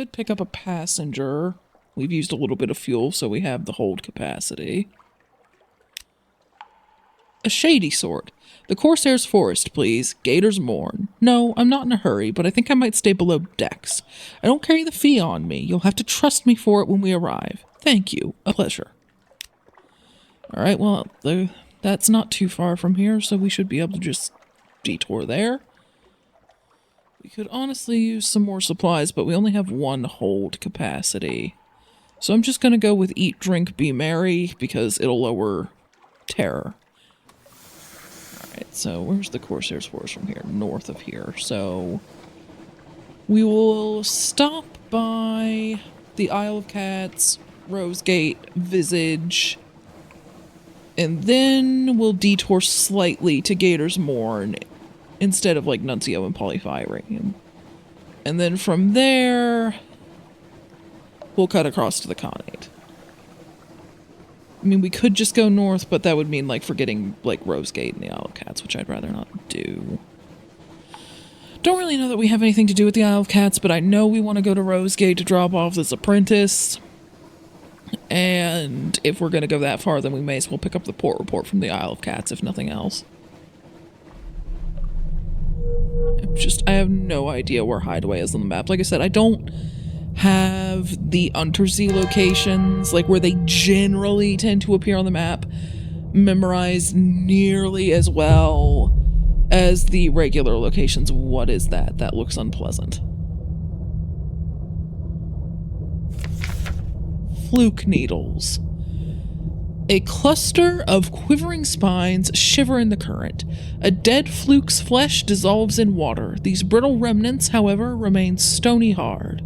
could pick up a passenger. We've used a little bit of fuel, so we have the hold capacity. A shady sort. The Corsair's Forest, please. Gator's Mourn. No, I'm not in a hurry, but I think I might stay below decks. I don't carry the fee on me. You'll have to trust me for it when we arrive. Thank you. A pleasure. Alright, well, that's not too far from here, so we should be able to just detour there. We could honestly use some more supplies, but we only have one hold capacity. So I'm just going to go with Eat, Drink, Be Merry, because it'll lower terror. Alright, so where's the Corsair's Forest from here? North of here. So we will stop by the Isle of Cats, Rosegate, Visage, and then we'll detour slightly to Gator's Mourn instead of like Nuncio and Polyphyrine. And then from there, we'll cut across to the Khanate. I mean, we could just go north, but that would mean like forgetting like Rosegate and the Isle of Cats, which I'd rather not do. Don't really know that we have anything to do with the Isle of Cats, but I know we want to go to Rosegate to drop off this apprentice. And if we're going to go that far, then we may as well pick up the port report from the Isle of Cats, if nothing else. I have no idea where Hideaway is on the map. Like I said, I don't have the Untersea locations, like where they generally tend to appear on the map, memorized nearly as well as the regular locations. What is that? That looks unpleasant. Fluke needles. A cluster of quivering spines shiver in the current. A dead fluke's flesh dissolves in water. These brittle remnants, however, remain stony hard.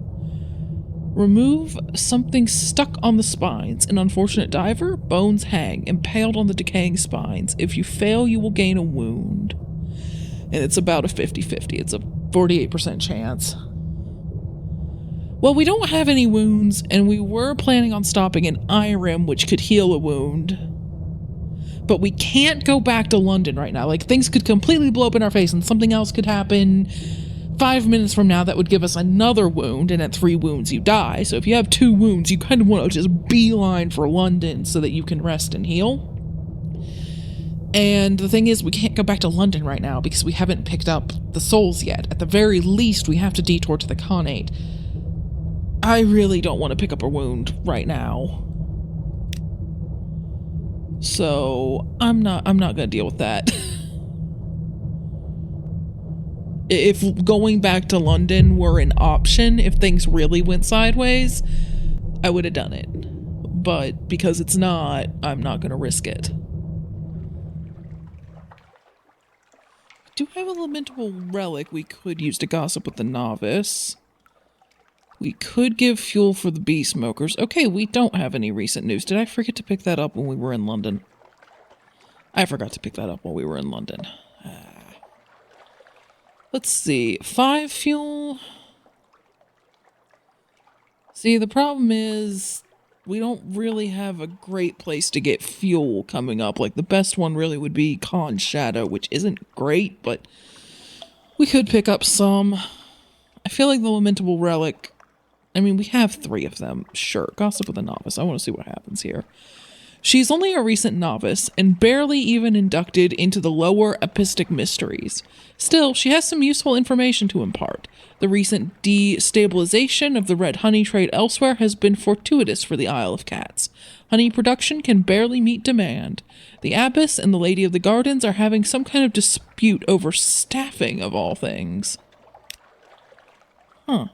Remove something stuck on the spines. An unfortunate diver, bones hang, impaled on the decaying spines. If you fail, you will gain a wound. And it's about a 50-50. It's a 48% chance. Well, we don't have any wounds, and we were planning on stopping in Irem, which could heal a wound. But we can't go back to London right now. Like, things could completely blow up in our face, and something else could happen 5 minutes from now that would give us another wound, and at 3 wounds you die. So if you have 2 wounds, you kind of want to just beeline for London so that you can rest and heal. And the thing is, we can't go back to London right now because we haven't picked up the souls yet. At the very least, we have to detour to the Khanate. I really don't want to pick up a wound right now. So I'm not gonna deal with that. If going back to London were an option, if things really went sideways, I would have done it. But because it's not, I'm not gonna risk it. I do have a lamentable relic we could use to gossip with the novice. We could give fuel for the bee smokers. Okay, we don't have any recent news. Did I forget to pick that up when we were in London? I forgot to pick that up while we were in London. Let's see. 5 fuel. See, the problem is we don't really have a great place to get fuel coming up. Like, the best one really would be Khan's Shadow, which isn't great, but we could pick up some. I feel like the lamentable relic... I mean, we have 3 of them. Sure, gossip with a novice. I want to see what happens here. She's only a recent novice, and barely even inducted into the lower epistic mysteries. Still, she has some useful information to impart. The recent destabilization of the red honey trade elsewhere has been fortuitous for the Isle of Cats. Honey production can barely meet demand. The Abbess and the Lady of the Gardens are having some kind of dispute over staffing, of all things. Huh.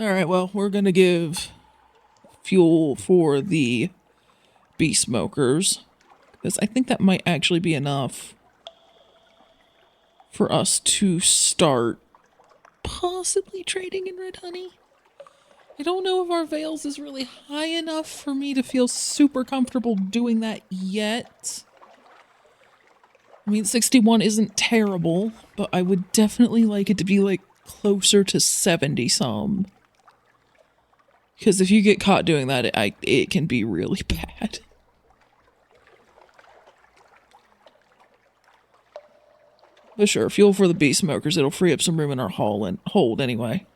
Alright, well, we're gonna give fuel for the bee smokers, because I think that might actually be enough for us to start possibly trading in red honey. I don't know if our veils is really high enough for me to feel super comfortable doing that yet. I mean, 61 isn't terrible, but I would definitely like it to be, like, closer to 70-some. Because if you get caught doing that, it can be really bad. But sure, fuel for the beast smokers. It'll free up some room in our hold anyway.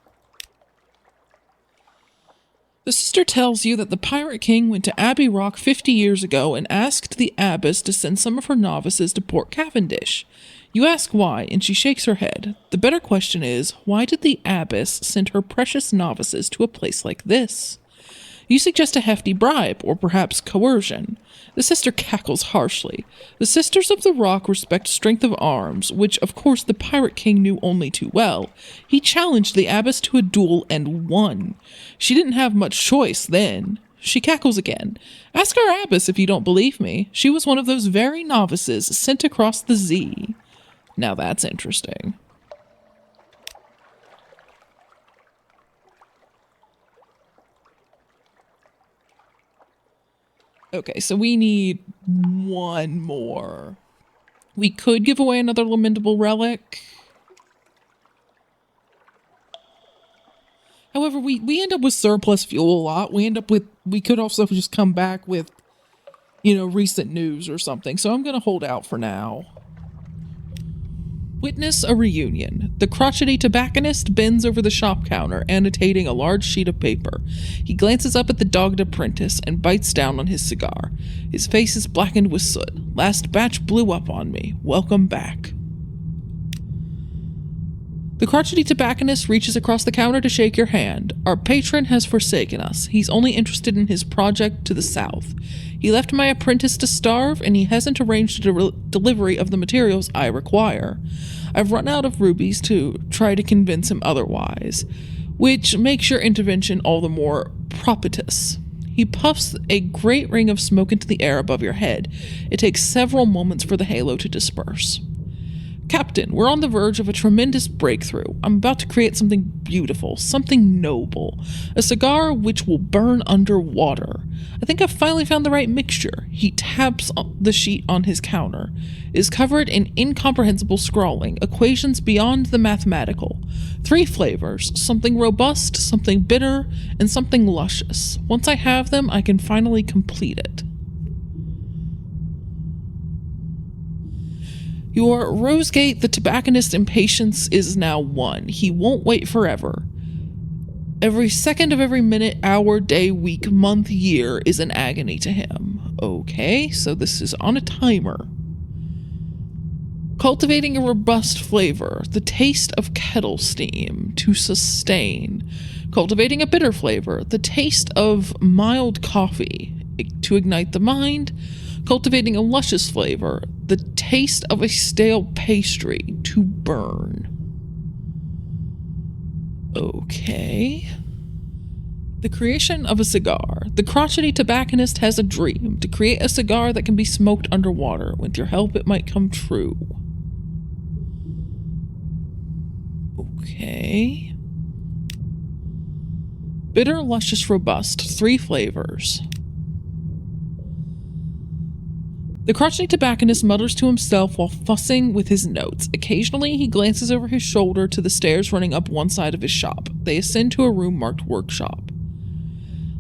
The sister tells you that the Pirate King went to Abbey Rock 50 years ago and asked the abbess to send some of her novices to Port Cavendish. You ask why, and she shakes her head. The better question is, why did the abbess send her precious novices to a place like this? You suggest a hefty bribe, or perhaps coercion. The sister cackles harshly. The Sisters of the Rock respect strength of arms, which of course the Pirate King knew only too well. He challenged the abbess to a duel and won. She didn't have much choice then. She cackles again. Ask our abbess if you don't believe me. She was one of those very novices sent across the sea. Now that's interesting. Okay, so we need one more. We could give away another lamentable relic. However, we end up with surplus fuel a lot. We could also just come back with, recent news or something. So I'm going to hold out for now. Witness a reunion. The crotchety tobacconist bends over the shop counter, annotating a large sheet of paper. He glances up at the dogged apprentice and bites down on his cigar. His face is blackened with soot. Last batch blew up on me. Welcome back. The crotchety tobacconist reaches across the counter to shake your hand. Our patron has forsaken us. He's only interested in his project to the south. He left my apprentice to starve, and he hasn't arranged a delivery of the materials I require. I've run out of rubies to try to convince him otherwise, which makes your intervention all the more propitious. He puffs a great ring of smoke into the air above your head. It takes several moments for the halo to disperse. Captain, we're on the verge of a tremendous breakthrough. I'm about to create something beautiful, something noble. A cigar which will burn underwater. I think I've finally found the right mixture. He taps the sheet on his counter. It is covered in incomprehensible scrawling, equations beyond the mathematical. 3 flavors, something robust, something bitter, and something luscious. Once I have them, I can finally complete it. Your Rosegate, the tobacconist's impatience is now won. He won't wait forever. Every second of every minute, hour, day, week, month, year is an agony to him. Okay, so this is on a timer. Cultivating a robust flavor, the taste of kettle steam, to sustain. Cultivating a bitter flavor, the taste of mild coffee, to ignite the mind. Cultivating a luscious flavor, the taste of a stale pastry, to burn. Okay. The creation of a cigar. The crotchety tobacconist has a dream, to create a cigar that can be smoked underwater. With your help, it might come true. Okay. Bitter, luscious, robust, 3 flavors. The crotchety tobacconist mutters to himself while fussing with his notes. Occasionally, he glances over his shoulder to the stairs running up one side of his shop. They ascend to a room marked workshop.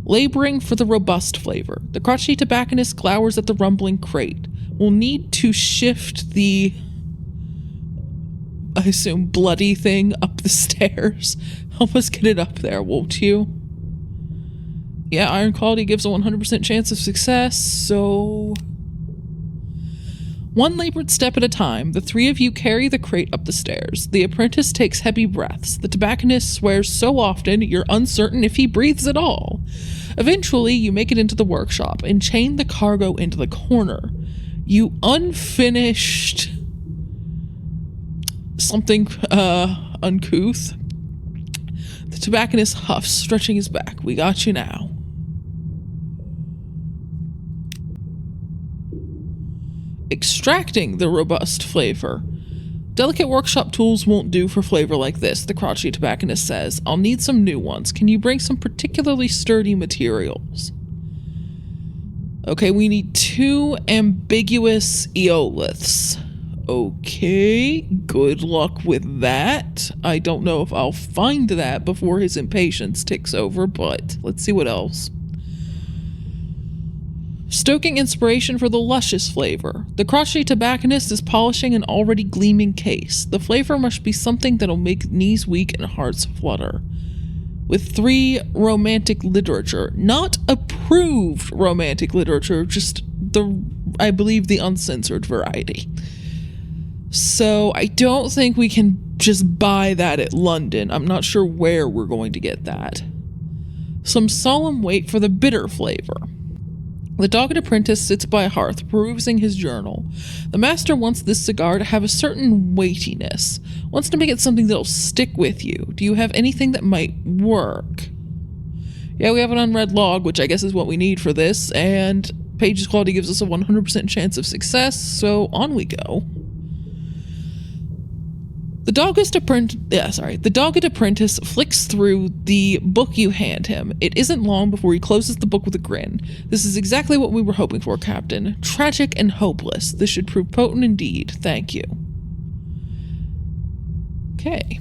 Laboring for the robust flavor. The crotchety tobacconist glowers at the rumbling crate. We'll need to shift the, I assume, bloody thing up the stairs. Help us get it up there, won't you? Yeah, iron quality gives a 100% chance of success, so... One labored step at a time, the 3 of you carry the crate up the stairs. The apprentice takes heavy breaths. The tobacconist swears so often you're uncertain if he breathes at all. Eventually, you make it into the workshop and chain the cargo into the corner. You unfinished... something, uncouth. The tobacconist huffs, stretching his back. We got you now. Extracting the robust flavor. Delicate workshop tools won't do for flavor like this, the crotchety tobacconist says. I'll need some new ones. Can you bring some particularly sturdy materials? Okay, we need 2 ambiguous eoliths. Okay, good luck with that. I don't know if I'll find that before his impatience ticks over, but let's see what else. Stoking inspiration for the luscious flavor. The crotchety tobacconist is polishing an already gleaming case. The flavor must be something that'll make knees weak and hearts flutter. With 3 romantic literature. Not approved romantic literature, just I believe the uncensored variety. So I don't think we can just buy that at London. I'm not sure where we're going to get that. Some solemn wait for the bitter flavor. The dogged apprentice sits by a hearth, perusing his journal. The master wants this cigar to have a certain weightiness, wants to make it something that'll stick with you. Do you have anything that might work? Yeah, we have an unread log, which I guess is what we need for this, and Page's quality gives us a 100% chance of success, so on we go. The dogged apprentice flicks through the book you hand him. It isn't long before he closes the book with a grin. This is exactly what we were hoping for, Captain. Tragic and hopeless. This should prove potent indeed. Thank you. Okay.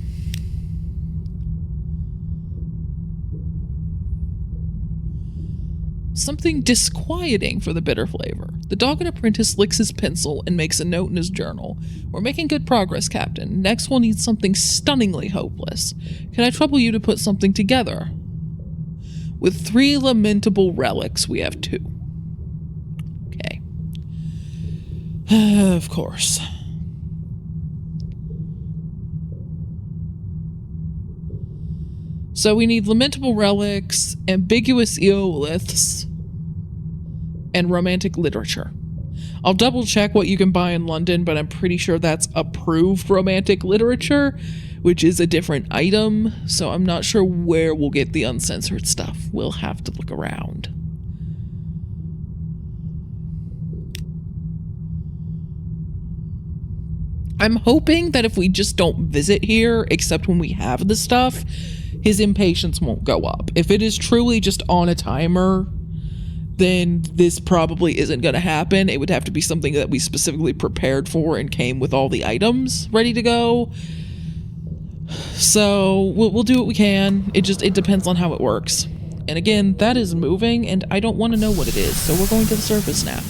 Something disquieting for the bitter flavor. The dogged apprentice licks his pencil and makes a note in his journal. We're making good progress, Captain. Next we'll need something stunningly hopeless. Can I trouble you to put something together? With 3 lamentable relics, we have 2. Okay. Of course. So we need lamentable relics, ambiguous eoliths, and romantic literature. I'll double check what you can buy in London, but I'm pretty sure that's approved romantic literature, which is a different item, so I'm not sure where we'll get the uncensored stuff. We'll have to look around. I'm hoping that if we just don't visit here, except when we have the stuff, his impatience won't go up. If it is truly just on a timer, then this probably isn't going to happen. It would have to be something that we specifically prepared for and came with all the items ready to go. So we'll do what we can. It depends on how it works. And again, that is moving, and I don't want to know what it is, so we're going to the surface now.